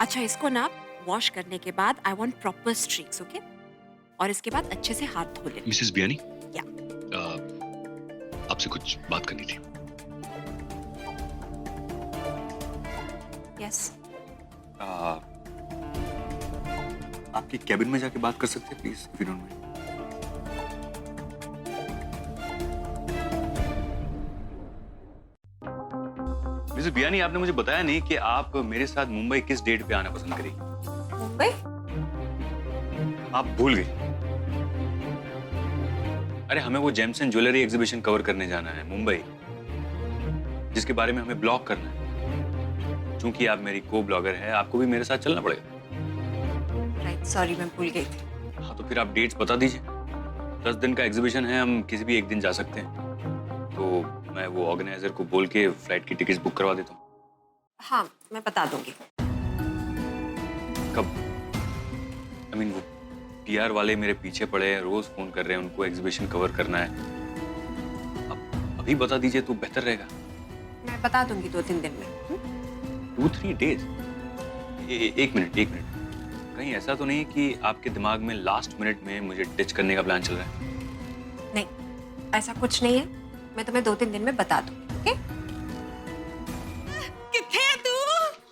अच्छा, इसको ना वॉश करने के बाद I want proper streaks, okay? और इसके बाद अच्छे से हाथ धो लेना। मिसेस बियानी, या आपसे कुछ बात करनी थी। यस। आपकी कैबिन में जाके बात कर सकते हैं please, if you don't mind. Mrs Biyani, आपने मुझे बताया नहीं कि आप मेरे साथ मुंबई किस डेट पे आना पसंद करेंगी। मुंबई? आप भूल गई। अरे हमें वो जेम्सन ज्वेलरी एग्जीबिशन कवर करने जाना है मुंबई, जिसके बारे में हमें ब्लॉग करना है। क्योंकि आप मेरी को ब्लॉगर है, आपको भी मेरे साथ चलना पड़ेगा। राइट, सॉरी मैं भूल गई थी। हाँ तो फिर आप डेट्स बता दीजिए। 10 दिन का एग्जीबिशन है, हम किसी भी एक दिन जा सकते हैं। तो मैं वो ऑर्गेनाइजर को बोल के फ्लाइट की टिकट्स बुक करवा देता हूँ। हाँ, मैं बता दूंगी। कब? I mean, वो PR वाले मेरे पीछे पड़े हैं, रोज फोन कर रहे हैं, उनको एग्जीबिशन कवर करना है। अब अभी बता दीजिए तो बेहतर रहेगा। मैं बता दूंगी 2-3 दिन में। 2-3 डेज? एक मिनट। कहीं ऐसा तो नहीं कि आपके दिमाग में लास्ट मिनट में मुझे डिच करने का प्लान चल रहा है? नहीं, ऐसा कुछ नहीं है। मैं तुम्हें 2-3 दिन में बता दूंगी, ओके? किथे है तू?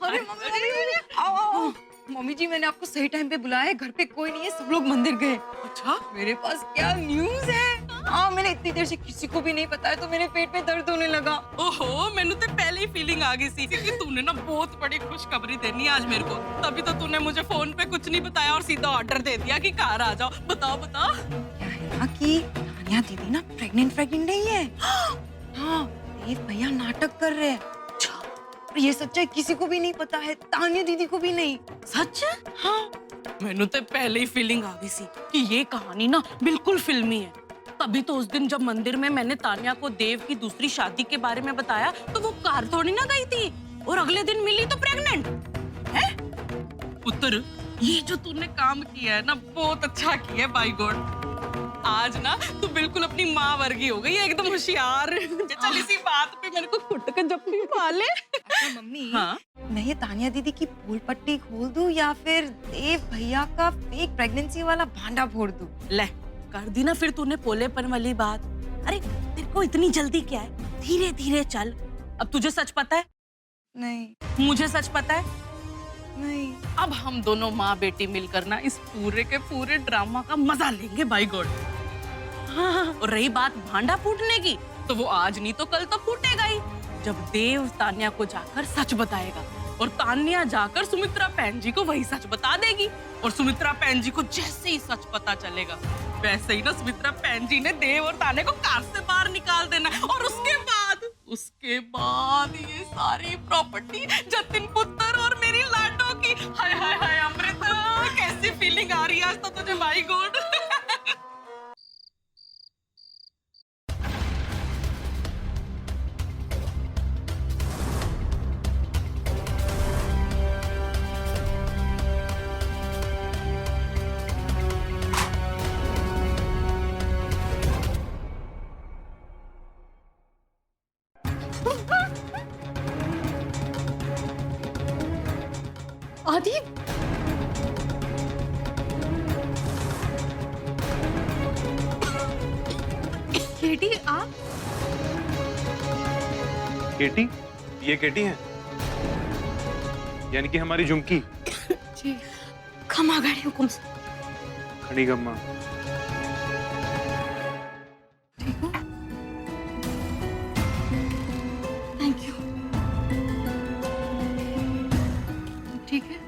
अरे मम्मी, आओ। मम्मी जी, मैंने आपको सही टाइम पे बुलाया है। घर पे कोई नहीं है, सब लोग मंदिर गए। अच्छा, मेरे पास क्या न्यूज़ है? हाँ, मैंने इतनी देर से किसी को भी नहीं बताया तो मेरे पेट में दर्द होने लगा। ओहो, मैंने तो पहले ही फीलिंग आ गई थी कि तूने ना बहुत बड़ी खुशखबरी देनी है आज मेरे को। तभी तो तूने मुझे फोन पे कुछ नहीं बताया और सीधा ऑर्डर दे दिया कि कार आ जाओ। बताओ। क्या है ना कि तानिया दीदी ना प्रेग्नेंट नहीं है। हाँ, देव भैया नाटक कर रहे हैं। और ये सच्चाई किसी को भी नहीं पता है, तानिया दीदी को भी नहीं। सच? हाँ, मैंने तो पहले ही फीलिंग आ गई थी कि ये कहानी ना बिल्कुल फिल्मी है। तभी तो उस दिन जब मंदिर में मैंने तानिया को देव की दूसरी शादी के बारे में बताया तो वो कार थोड़ी ना गई थी, और अगले दिन मिली तो प्रेग्नेंट है। पुत्र, ये जो तूने काम किया है ना, बहुत अच्छा किया है, बाय गॉड। आज ना तू बिल्कुल अपनी माँ वर्गी हो गई, एकदम होशियार। चल इसी बात पे मेरे को खुट के जप्पी पा ले। अच्छा मम्मी, हाँ? मैं ये तानिया दीदी की फूल पट्टी खोल दूं या फिर देव भैया का फेक प्रेगनेंसी वाला भांडा फोड़ दूं? ले, कर दी ना फिर तूने पोलेपन वाली बात। अरे तेरे को इतनी जल्दी क्या है, धीरे धीरे चल। अब तुझे सच पता है? नहीं। मुझे सच पता है? नहीं। अब हम दोनों माँ बेटी मिलकर ना इस पूरे के पूरे ड्रामा का मजा लेंगे, बाय गॉड। हाँ, और रही बात भांडा फूटने की, तो वो आज नहीं तो कल तो फूटेगा ही, जब देव तान्या को जाकर सच बताएगा और तान्या जाकर सुमित्रा बहन जी को वही सच बता देगी। और सुमित्रा बहन जी को जैसे ही सच पता चलेगा, वैसे ही ना सुमित्रा बहन जी ने देव और तान्या को कार से बाहर निकाल देना। और उसके बाद ये सारी प्रॉपर्टी जतिन पुत्र और मेरी लाडो की। हाय हाय हाय अमृत, कैसी फीलिंग आ रही है आज तो तुझे, माय गॉड। आदि, केटी आप? केटी? ये केटी है? यानी कि हमारी झुमकी? जी, खमा गए हुकुम से। खड़ी गम्मा। ठीक हो? Thank you. ठीक है।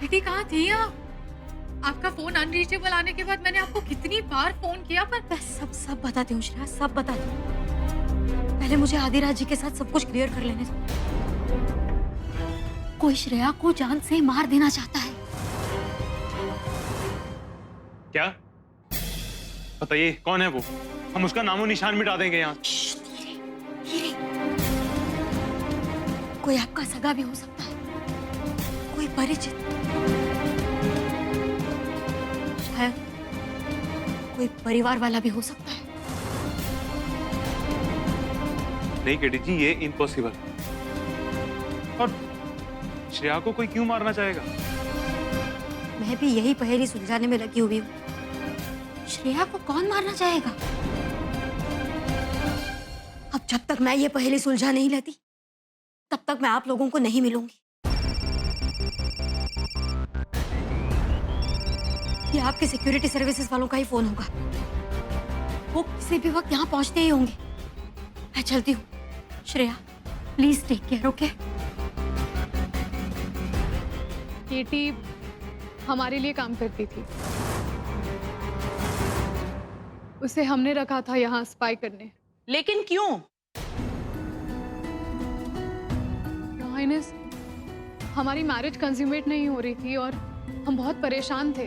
बेटी कहाँ थी आप? आपका फोन अनरीचेबल आने के बाद मैंने आपको कितनी बार फोन किया, पर मैं सब बताती हूँ श्रेया, सब बताती हूँ। पहले मुझे आदिराज जी के साथ सब कुछ क्लियर कर लेने दो। कोई श्रेया को जान से मार देना चाहता है। क्या? बताइए कौन है वो? हम उसका नामो निशान मिटा देंगे यहाँ। धीरे धीरे। कोई आपका सगा भी हो सकता है, कोई परिचित, शायद कोई परिवार वाला भी हो सकता है। नहीं केटी जी, ये इम्पॉसिबल। और श्रेया को कोई क्यों मारना चाहेगा? मैं भी यही पहेली सुलझाने में लगी हुई हूँ। श्रेया को कौन मारना चाहेगा? अब जब तक मैं ये पहेली सुलझा नहीं लेती, तब तक मैं आप लोगों को नहीं मिलूंगी। ये आपके सिक्योरिटी सर्विसेज वालों का ही फोन होगा। वो किसी भी वक्त यहाँ पहुंचते ही होंगे। मैं चलती हूँ। Shreya, please take care, okay? केटी हमारे लिए काम करती थी। उसे हमने रखा था यहाँ स्पाई करने। लेकिन क्यों? योर हाइनेस, हमारी मैरिज कंज्यूमेट नहीं हो रही थी और हम बहुत परेशान थे,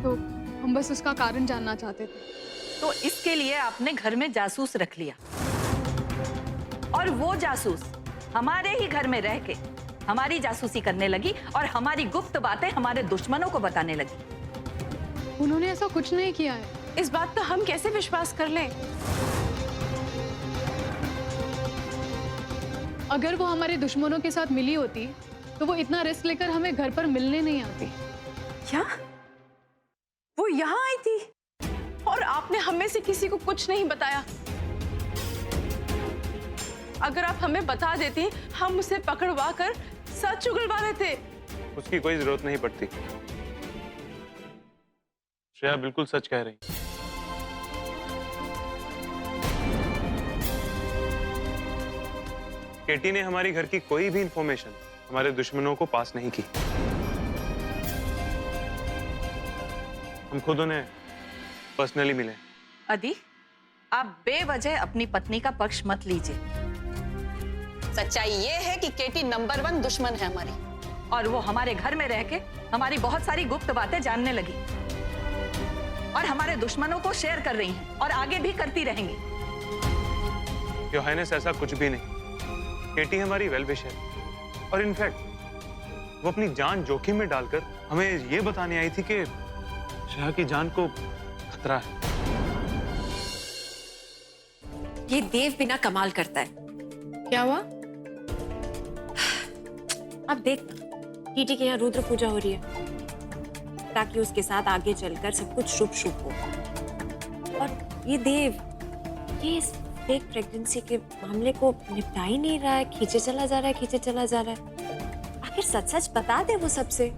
तो हम बस उसका कारण जानना चाहते थे। तो इसके लिए आपने घर में जासूस रख लिया, और वो जासूस हमारे ही घर में रह के हमारी जासूसी करने लगी और हमारी गुप्त बातें हमारे दुश्मनों को बताने लगी। उन्होंने ऐसा कुछ नहीं किया है। इस बात का हम कैसे विश्वास कर लें? अगर वो हमारे दुश्मनों के साथ मिली होती तो वो इतना रिस्क लेकर हमें घर पर मिलने नहीं आती। क्या वो यहाँ आई थी और आपने हमें से किसी को कुछ नहीं बताया? अगर आप हमें बता देती, हम उसे पकड़वा कर सच उगलवा देते। उसकी कोई जरूरत नहीं पड़ती। श्रेया बिल्कुल सच कह रही। केटी ने हमारी घर की कोई भी इंफॉर्मेशन हमारे दुश्मनों को पास नहीं की। हम खुद उन्हें पर्सनली मिले। अदी, आप बेवजह अपनी पत्नी का पक्ष मत लीजिए। सच्चाई ये है कि केटी नंबर 1 दुश्मन है हमारी, और वो हमारे घर में रह के हमारी बहुत सारी गुप्त बातें जानने लगी और हमारे दुश्मनों को शेयर कर रही हैं और आगे भी करती रहेंगी। योर हाइनेस, ऐसा कुछ भी नहीं। केटी हमारी वेल विशर है और इनफैक्ट वो अपनी जान जोखिम में डालकर हमें ये बताने आई थी कि श्रेया की जान को खतरा है। ये देव बिना कमाल करता है। क्या हुआ? अब देख, टीटी के यहाँ रुद्र पूजा हो रही है ताकि उसके साथ आगे चलकर सब कुछ शुभ शुभ हो। और ये देव, ये इस फेक प्रेगनेंसी के मामले को निपटा ही नहीं रहा है, खींचे चला जा रहा है, खींचे चला जा रहा है। आखिर सच सच बता दे वो सबसे।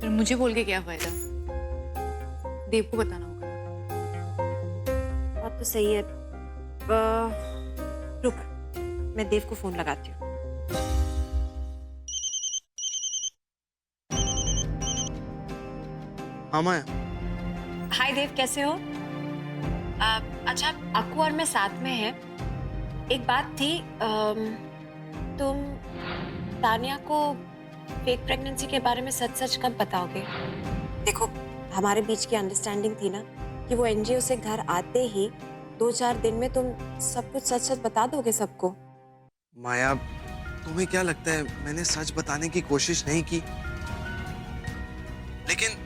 फिर मुझे बोल के क्या फायदा? देव को बताना होगा। बात तो सही है। रुक, मैं देव को फोन लगाती हूँ। हाँ माया। हाय देव, कैसे हो? अच्छा, अक्कू और मैं साथ में हैं। एक बात थी, तुम तानिया को फेक प्रेगनेंसी के बारे में सच सच कब बताओगे? देखो, हमारे बीच की अंडरस्टैंडिंग थी ना कि वो एनजीओ से घर आते ही 2-4 दिन में तुम सब कुछ सच सच बता दोगे सबको। माया, तुम्हें क्या लगता है मैंने सच बताने की कोशिश नहीं की? लेकिन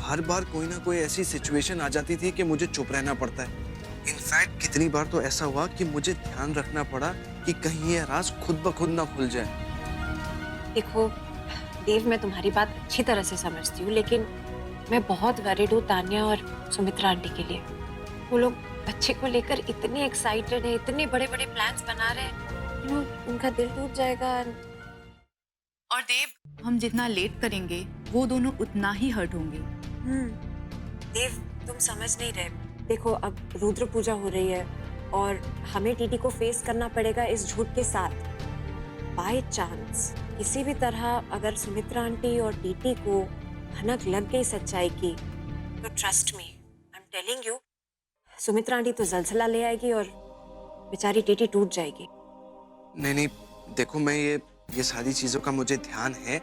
हर बार कोई ना कोई ऐसी सिचुएशन आ जाती थी कि मुझे चुप रहना पड़ता है। इनफैक्ट कितनी बार तो ऐसा हुआ कि मुझे ध्यान रखना पड़ा कि कहीं ये राज खुद ब खुद ना खुल जाए। देखो देव, मैं तुम्हारी बात अच्छी तरह से समझती हूँ, लेकिन मैं बहुत वरीड हूँ तानिया और सुमित्रा आंटी के लिए। वो लोग बच्चे को लेकर इतने एक्साइटेड है, इतने बड़े बड़े प्लान्स बना रहे हैं, उनका दिल टूट जाएगा। और देव, हम जितना लेट करेंगे वो दोनों उतना ही हर्ट होंगे। देव, तुम समझ नहीं रहे। देखो, अब रुद्र पूजा हो रही है और हमें टीटी को फेस करना पड़ेगा इस झूठ के साथ। बाय चांस किसी भी तरह अगर सुमित्रा आंटी और टीटी को भनक लग गई सच्चाई की, तो trust me, I am telling you, Sumitra aunty तो जलजला ले आएगी और बेचारी टीटी टूट जाएगी। नहीं, देखो, मैं ये सारी चीजों का मुझे ध्यान है,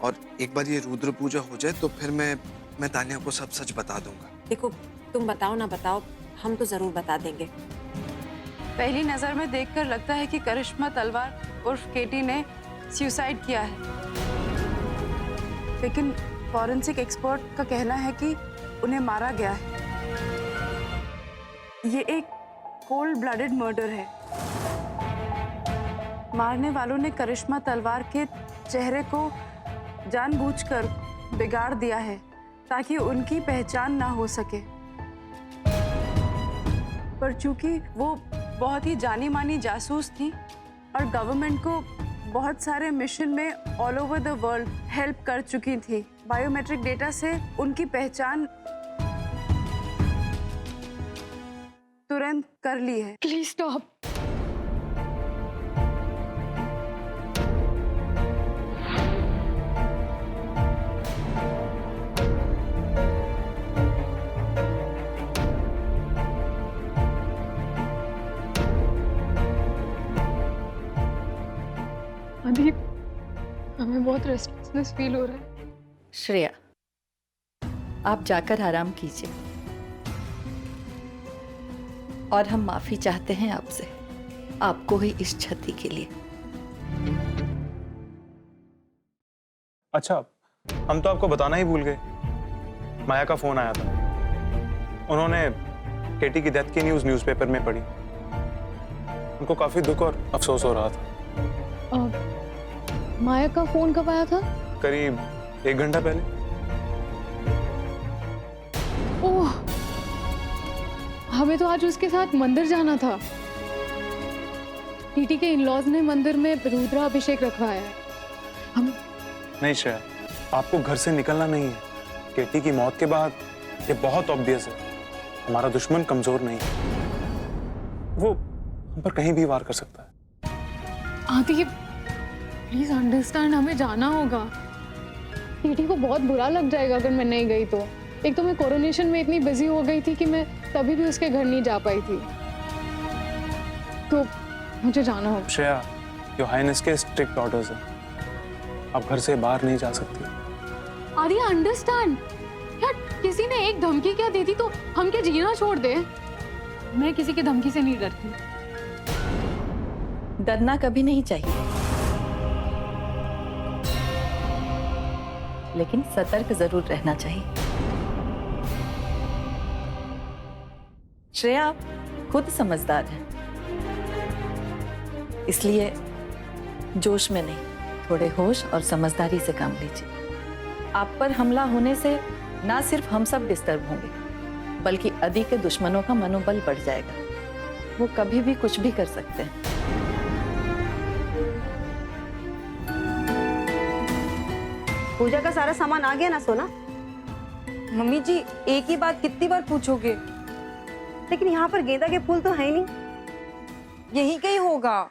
और एक बार ये रुद्र पूजा हो जाए तो फिर मैं तानिया को सब सच बता दूंगा। देखो, तुम बताओ ना बताओ, हम तो जरूर बता देंगे। पहली नजर में देखकर लगता है कि करिश्मा तलवार उर्फ केटी ने सुसाइड किया है, लेकिन फॉरेंसिक एक्सपर्ट का कहना है कि उन्हें मारा गया है। ये एक कोल्ड ब्लडेड मर्डर है। मारने वालों ने करिश्मा तलवार के चेहरे को जानबूझकर बिगाड़ दिया है ताकि उनकी पहचान ना हो सके। पर चूंकि वो बहुत ही जानी मानी जासूस थी और गवर्नमेंट को बहुत सारे मिशन में all over the world help कर चुकी थी, बायोमेट्रिक डेटा से उनकी पहचान तुरंत कर ली है। Please stop. अदीप, हमें बहुत रेस्टलेसनेस फील हो रहा है। श्रेया, आप जाकर आराम कीजिए और हम माफी चाहते हैं आपसे, आपको ही इस क्षति के लिए। अच्छा, हम तो आपको बताना ही भूल गए। माया का फोन आया था। उन्होंने केटी की डेथ की न्यूज़ न्यूज़पेपर में पढ़ी। उनको काफी दुख और अफसोस हो रहा था। माया का फोन कब आया था? करीब 1 घंटा पहले। ओह, हमें तो आज उसके साथ मंदिर जाना था। टीटी के इन-लॉज ने मंदिर में रुद्रा अभिषेक रखवाया है। हम नहीं श्रेया, आपको घर से निकलना नहीं है। केटी की मौत के बाद ये बहुत ऑब्वियस है, हमारा दुश्मन कमजोर नहीं है। वो हम पर कहीं भी वार कर सकता है। आदि, प्लीज अंडरस्टैंड, हमें जाना होगा। टीटी को बहुत बुरा लग जाएगा अगर मैं नहीं गई तो। एक तो मैं कोरोनेशन में इतनी बिजी हो गई थी कि मैं तभी भी उसके घर नहीं जा पाई थी, तो मुझे जाना होगा। श्रेया, योर हाइनेस के स्ट्रिक्ट ऑर्डर्स हैं। आप घर से बाहर नहीं जा सकती। आदि अंडरस्टैंड यार, किसी ने एक धमकी क्या दी थी तो हम क्या जीना छोड़ दे? मैं किसी की धमकी से नहीं डरती। डरना कभी नहीं चाहिए, लेकिन सतर्क जरूर रहना चाहिए। श्रेया, आप खुद समझदार हैं, इसलिए जोश में नहीं, थोड़े होश और समझदारी से काम लीजिए। आप पर हमला होने से ना सिर्फ हम सब डिस्टर्ब होंगे, बल्कि अदी के दुश्मनों का मनोबल बढ़ जाएगा। वो कभी भी कुछ भी कर सकते हैं। पूजा का सारा सामान आ गया ना सोना? मम्मी जी, एक ही बात कितनी बार पूछोगे? लेकिन यहाँ पर गेंदा के फूल तो है ही नहीं। यही कहीं होगा।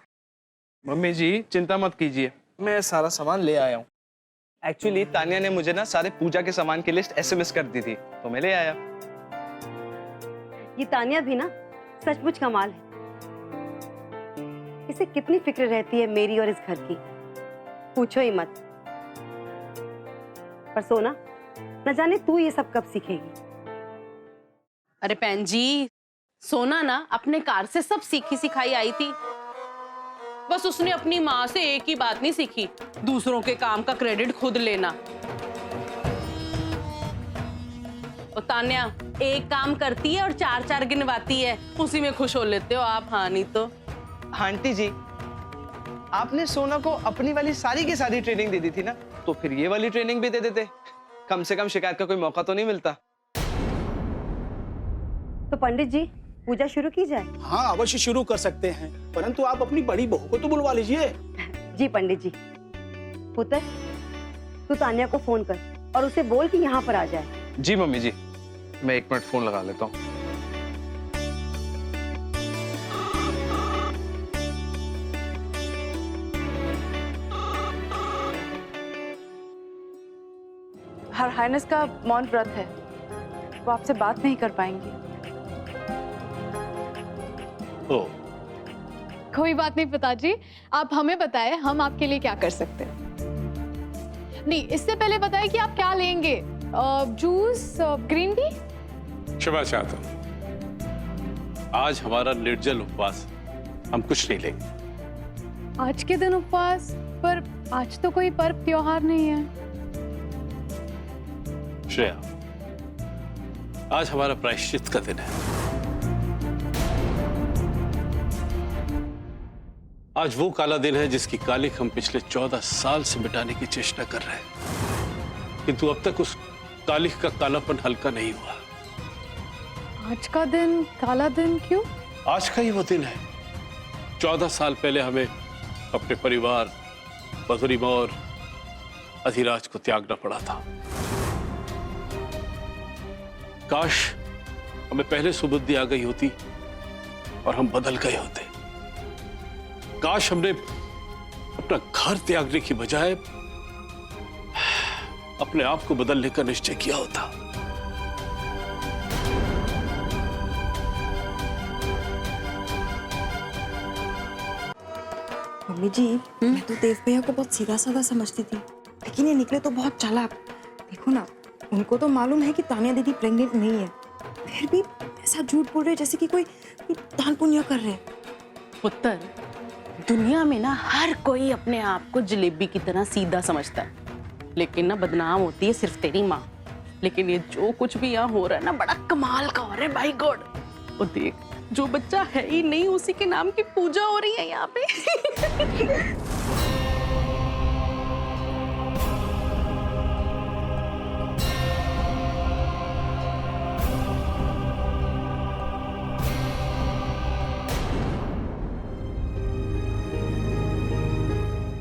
मम्मी जी चिंता मत कीजिए, मैं सारा सामान ले आया हूँ। एक्चुअली तानिया ने मुझे ना सारे पूजा के सामान की लिस्ट SMS कर दी थी, तो मैं ले आया। ये तानिया भी ना सचमुच कमाल है। इसे कितनी फिक्र रहती है मेरी और इस घर की, पूछो ही मत। पर सोना, न जाने तू ये सब कब सीखेगी। अरे बहन जी, सोना ना अपने कार से सब सीखी सिखाई आई थी। बस उसने अपनी माँ से एक ही बात नहीं सीखी, दूसरों के काम का क्रेडिट खुद लेना। और तान्या एक काम करती है और 4-4 गिनवाती है, उसी में खुश हो लेते हो आप। हाँ नहीं तो। आंटी जी, आपने सोना को अपनी वाली सारी की सारी ट्रेनिंग दे दी थी ना, तो फिर ये वाली ट्रेनिंग भी दे देते। कम से कम शिकायत का कोई मौका तो नहीं मिलता। तो पंडित जी, पूजा शुरू की जाए? हाँ, अवश्य शुरू कर सकते हैं, परंतु आप अपनी बड़ी बहू को तो बुलवा लीजिए। जी पंडित जी। पुत्र, तू तानिया को फोन कर और उसे बोल कि यहाँ पर आ जाए। जी मम्मी जी, मैं 1 मिनट फोन लगा लेता हूँ। हर हाइनेस का मौन व्रत है, वो आपसे बात नहीं कर पाएंगे। कोई बात नहीं पिताजी, आप हमें बताएं हम आपके लिए क्या कर सकते हैं। नहीं, इससे पहले बताएं कि आप क्या लेंगे। Juice, green tea? क्षमा चाहता हूँ, आज हमारा निर्जल उपवास, हम कुछ नहीं लेंगे। आज के दिन उपवास? पर आज तो कोई पर्व त्योहार नहीं है। श्रेया, आज हमारा प्रायश्चित का दिन है। आज वो काला दिन है जिसकी कालिक हम पिछले 14 साल से मिटाने की चेष्टा कर रहे हैं, किंतु अब तक उस कालिक का कालापन हल्का नहीं हुआ। आज का दिन काला दिन क्यों? आज का ही वो दिन है। 14 साल पहले हमें अपने परिवार, मधुरी और अधिराज को त्यागना पड़ा था। काश हमें पहले सुबुद्धि आ गई होती और हम बदल गए होते। काश हमने अपना घर त्यागने की बजाय अपने आप को बदलने का निश्चय किया होता। मम्मी जी, मैं तो देव भैया को बहुत सीधा साधा समझती थी, लेकिन ये निकले तो बहुत चालाक। देखो ना, उनको तो मालूम है कि तानिया दीदी प्रेग्नेंट नहीं है, फिर भी ऐसा झूठ बोल रहे जैसे कि कोई दान पुण्य कर रहे। पुत्र, दुनिया में ना हर कोई अपने आप को जलेबी की तरह सीधा समझता है, लेकिन ना बदनाम होती है सिर्फ तेरी माँ। लेकिन ये जो कुछ भी यहाँ हो रहा है ना, बड़ा कमाल का हो रहा है बाय गॉड। और देख, जो बच्चा है ही नहीं उसी के नाम की पूजा हो रही है यहाँ पे।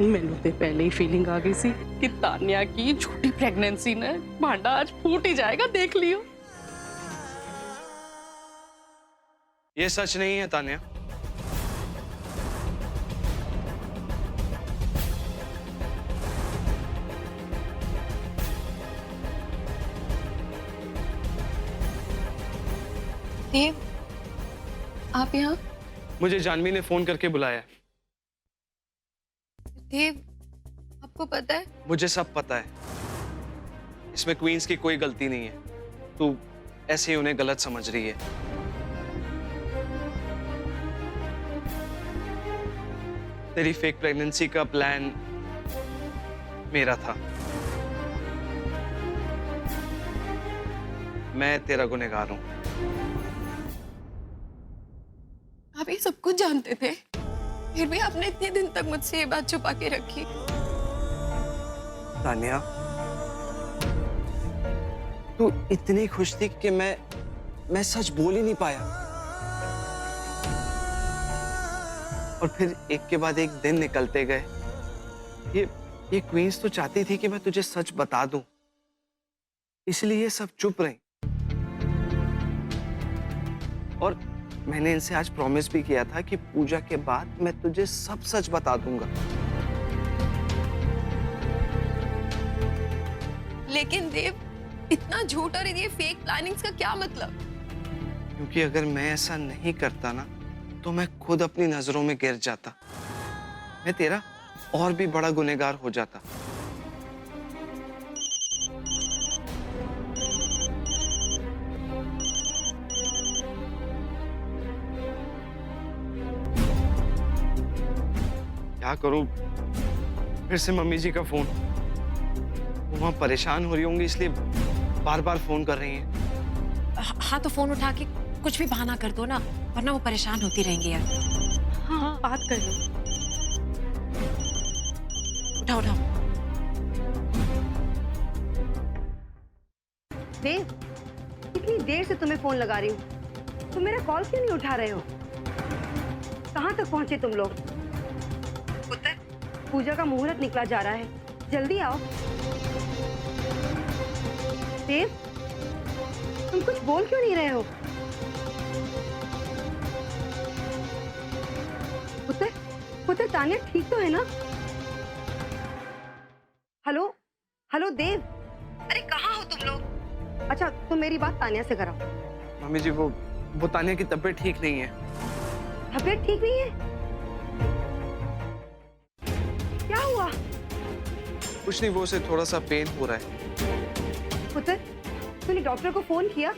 मैंने तो पहले ही फीलिंग आ गई सी कि तान्या की छोटी प्रेगनेंसी ने भांडा आज फूट ही जाएगा, देख लियो। ये सच नहीं है तान्या। देव, आप यहाँ? मुझे जानवी ने फोन करके बुलाया। देव, आपको पता है? मुझे सब पता है। इसमें क्वींस की कोई गलती नहीं है। तू ऐसे ही उन्हें गलत समझ रही है। तेरी फेक प्रेगनेंसी का प्लान मेरा था। मैं तेरा गुनहगार हूं। आप ये सब कुछ जानते थे, फिर भी आपने इतने दिन तक मुझसे ये बात छुपा के रखी। तान्या, तू इतनी खुश थी कि मैं सच बोल ही नहीं पाया। और फिर एक के बाद एक दिन निकलते गए। ये क्वींस तो चाहती थी कि मैं तुझे सच बता दूं, इसलिए ये सब चुप रही। और मैंने इनसे आज प्रॉमिस भी किया था कि पूजा के बाद मैं तुझे सब सच बता दूंगा। लेकिन देव, इतना झूठ और ये फेक प्लानिंग्स का क्या मतलब? क्योंकि अगर मैं ऐसा नहीं करता ना, तो मैं खुद अपनी नजरों में गिर जाता। मैं तेरा और भी बड़ा गुनहगार हो जाता। क्या करूं? फिर से मम्मी जी का फोन। वो वहां परेशान हो रही होंगी, इसलिए बार बार फोन कर रही हैं। हाँ, तो फोन उठा के कुछ भी बहाना कर दो ना, वरना वो परेशान होती रहेंगी यार। हाँ, बात कर लो। उठाओ उठाओ। देव, कितनी देर से तुम्हें फोन लगा रही हूँ, तुम मेरा कॉल क्यों नहीं उठा रहे हो? कहाँ तक पहुंचे तुम लोग? पुत्र, पूजा का मुहूर्त निकला जा रहा है, जल्दी आओ। देव, तुम कुछ बोल क्यों नहीं रहे हो? पुत्र, पुत्र, तान्या ठीक तो है ना? हेलो, हेलो देव, अरे कहाँ हो तुम लोग? अच्छा, तुम मेरी बात तान्या से कराओ। मम्मी जी, वो तान्या की तबीयत ठीक नहीं है। तबीयत ठीक नहीं है? क्या हुआ? कुछ नहीं, वो उसे थोड़ा सा पेन हो रहा है। पुत्र, तूने डॉक्टर को फोन किया?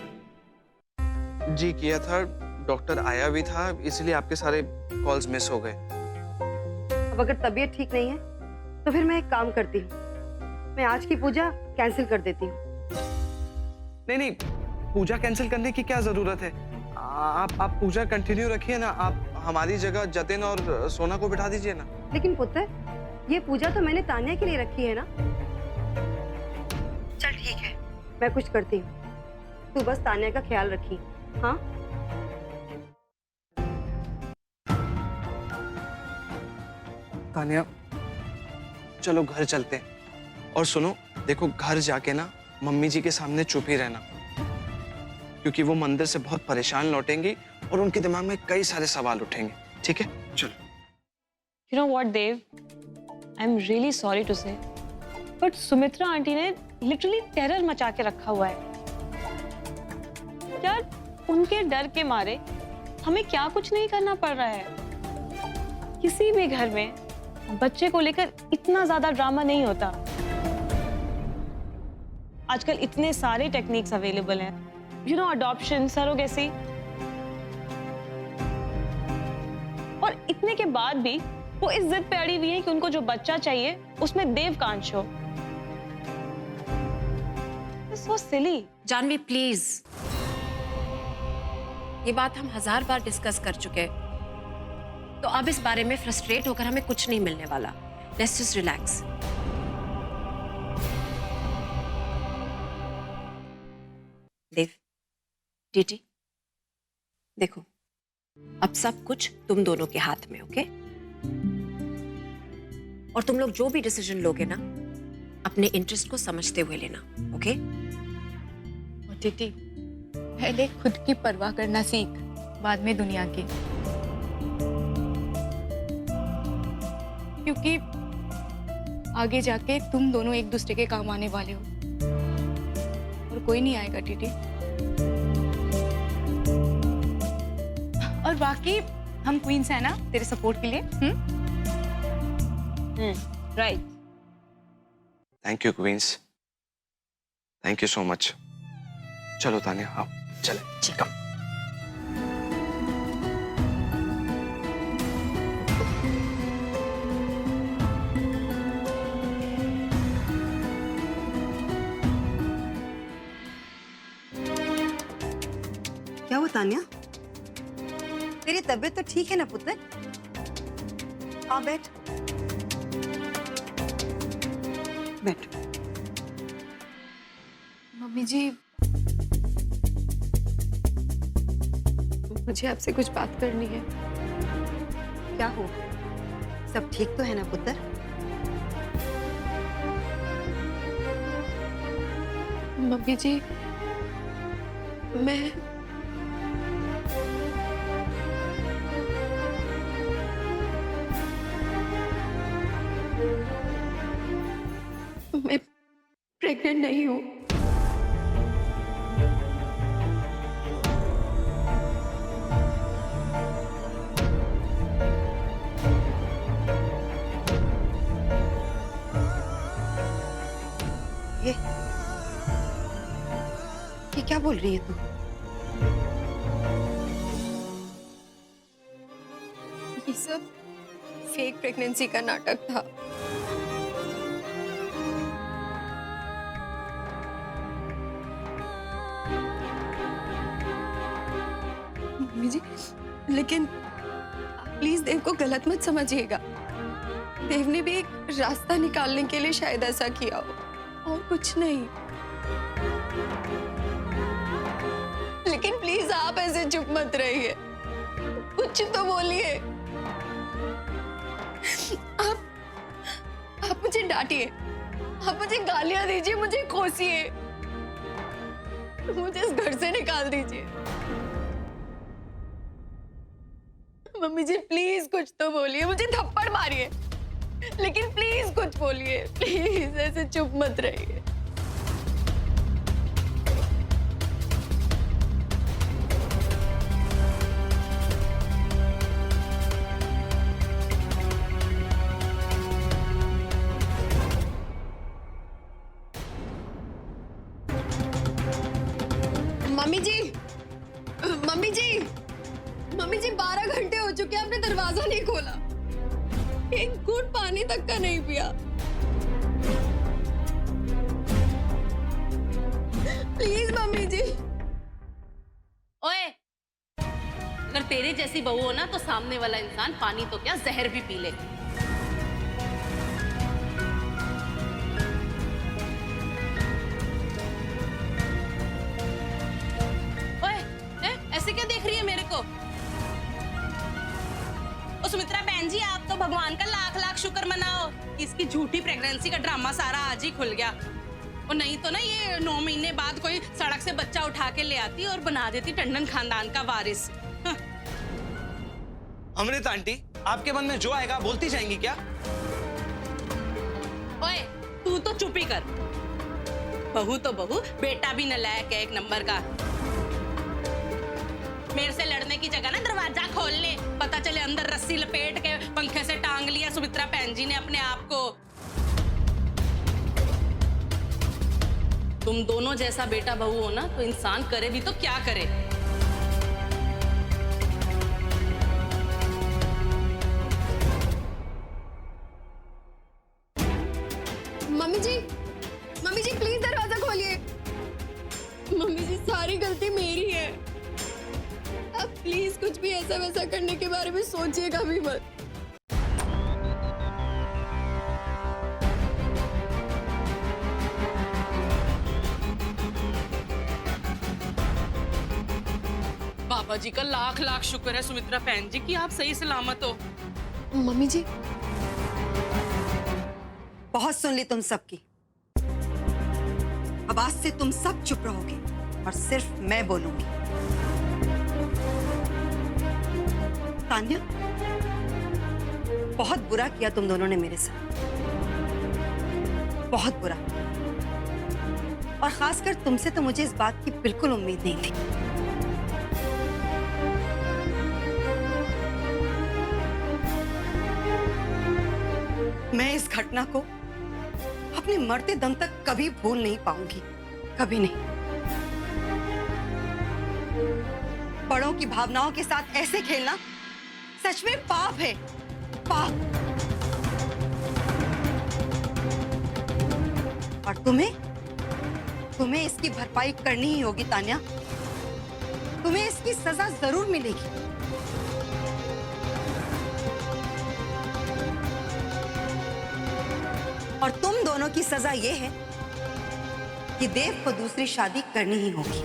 जी किया था, डॉक्टर आया भी था, इसलिए आपके सारे कॉल्स मिस हो गए। अब अगर तबीयत ठीक नहीं है तो फिर मैं एक काम करती हूँ, मैं आज की पूजा कैंसिल कर देती हूँ। नहीं नहीं, पूजा कैंसिल करने की क्या जरूरत है? आप पूजा कंटिन्यू रखिए ना। आप हमारी जगह जतिन और सोना को बिठा दीजिए ना। लेकिन पुत्र, ये पूजा तो मैंने तान्या के लिए रखी है ना। चल ठीक है, मैं कुछ करती हूँ, तू बस तान्या का ख्याल रखी। हाँ तान्या, चलो घर चलते हैं। और सुनो, देखो घर जाके ना मम्मी जी के सामने चुप ही रहना, क्योंकि वो मंदिर से बहुत परेशान लौटेंगी और उनके दिमाग में कई सारे सवाल उठेंगे। ठीक है, चलो। You know what, Dev? I'm really sorry to say, but Sumitra aunty ने लिटरली टेरर मचा के रखा हुआ है। यार, उनके डर के मारे हमें क्या कुछ नहीं करना पड़ रहा है। किसी भी घर में बच्चे को लेकर इतना ज्यादा ड्रामा नहीं होता। आजकल इतने सारे टेक्निक्स अवेलेबल हैं, यू नो, अडॉप्शन, सरोगेसी, और इतने के बाद भी वो इस जिद पे अड़ी हुई है कि उनको जो बच्चा चाहिए उसमें देव का अंश हो। So silly. जानवी प्लीज, ये बात हम 1000 बार डिस्कस कर चुके हैं, तो अब इस बारे में फ्रस्ट्रेट होकर हमें कुछ नहीं मिलने वाला। Let's just relax. Dev, TT, देखो, अब सब कुछ तुम दोनों के हाथ में, ओके? और तुम लोग जो भी डिसीजन लोगे ना, अपने इंटरेस्ट को समझते हुए लेना, ओके? टीटी, पहले खुद की परवाह करना सीख, बाद में दुनिया की। क्योंकि आगे जाके तुम दोनों एक दूसरे के काम आने वाले हो, और कोई नहीं आएगा टीटी। और बाकी हम क्वींस हैं ना तेरे सपोर्ट के लिए। Right. Thank you queens, thank you so much. चलो तान्या, आओ चले। कम। क्या हुआ तान्या? तेरी तबीयत तो ठीक है ना पुत्र? आ बैठ, बैठ। मम्मी जी, मुझे आपसे कुछ बात करनी है। क्या हो, सब ठीक तो है ना पुत्र? मम्मी जी, मैं प्रेग्नेंट नहीं हूँ। ये क्या बोल रही है तू? ये सब फेक प्रेगनेंसी का नाटक था। मम्मी जी, लेकिन प्लीज देव को गलत मत समझिएगा। देव ने भी एक रास्ता निकालने के लिए शायद ऐसा किया हो, और कुछ नहीं। लेकिन प्लीज आप ऐसे चुप मत रहिए, कुछ तो बोलिए। आप मुझे डांटिए, आप मुझे गालियां दीजिए, मुझे कोसिए, मुझे इस घर से निकाल दीजिए। मम्मी जी प्लीज कुछ तो बोलिए, मुझे थप्पड़ मारिए, लेकिन प्लीज कुछ बोलिए, प्लीज ऐसे चुप मत रहिए। मम्मी जी, मम्मी जी, मम्मी जी 12 घंटे हो चुके हैं, आपने दरवाजा नहीं खोला, एक घूंट पानी तक का नहीं पिया। प्लीज मम्मी जी। ओए, अगर तेरे जैसी बहू हो ना तो सामने वाला इंसान पानी तो क्या जहर भी पी ले। ऐसे क्या देख रही है मेरे को? ओ सुमित्रा बहन जी, आप तो भगवान का लाख लाख शुक्र मनाओ कि इसकी झूठी प्रेगनेंसी का ड्रामा सारा आज ही खुल गया। और नहीं तो ना ये 9 महीने बाद कोई सड़क से बच्चा उठा के ले आती और बना देती टंडन खानदान का वारिस। अमृत आंटी, आपके मन में जो आएगा बोलती जाएंगी क्या? ओए, तू तो चुप ही कर। बहू तो बहू, बेटा भी नलायक है एक नंबर का। मेरे से लड़ने की जगह ना दरवाजा खोल ले, पता चले अंदर रस्सी लपेट के पंखे से टांग लिया सुमित्रा बहन जी ने अपने आप को। तुम दोनों जैसा बेटा बहू हो ना तो इंसान करे भी तो क्या करे। मम्मी जी प्लीज दरवाजा खोलिए। मम्मी जी सारी गलती मेरी है, आप प्लीज कुछ भी ऐसा वैसा करने के बारे में सोचिएगा भी मत। बाबा जी का लाख लाख शुक्र है सुमित्रा बहन जी कि आप सही सलामत हो। मम्मी जी बहुत सुन ली तुम सबकी, अब आज से तुम सब चुप रहोगे और सिर्फ मैं बोलूंगी। तान्या, बहुत बुरा किया तुम दोनों ने मेरे साथ, बहुत बुरा। और खासकर तुमसे तो मुझे इस बात की बिल्कुल उम्मीद नहीं थी। मैं इस घटना को अपने मरते दम तक कभी भूल नहीं पाऊंगी, कभी नहीं। बड़ों की भावनाओं के साथ ऐसे खेलना सच में पाप है, पाप। और तुम्हें इसकी भरपाई करनी ही होगी तान्या, तुम्हें इसकी सजा जरूर मिलेगी। और तुम दोनों की सजा ये है कि देव को दूसरी शादी करनी ही होगी।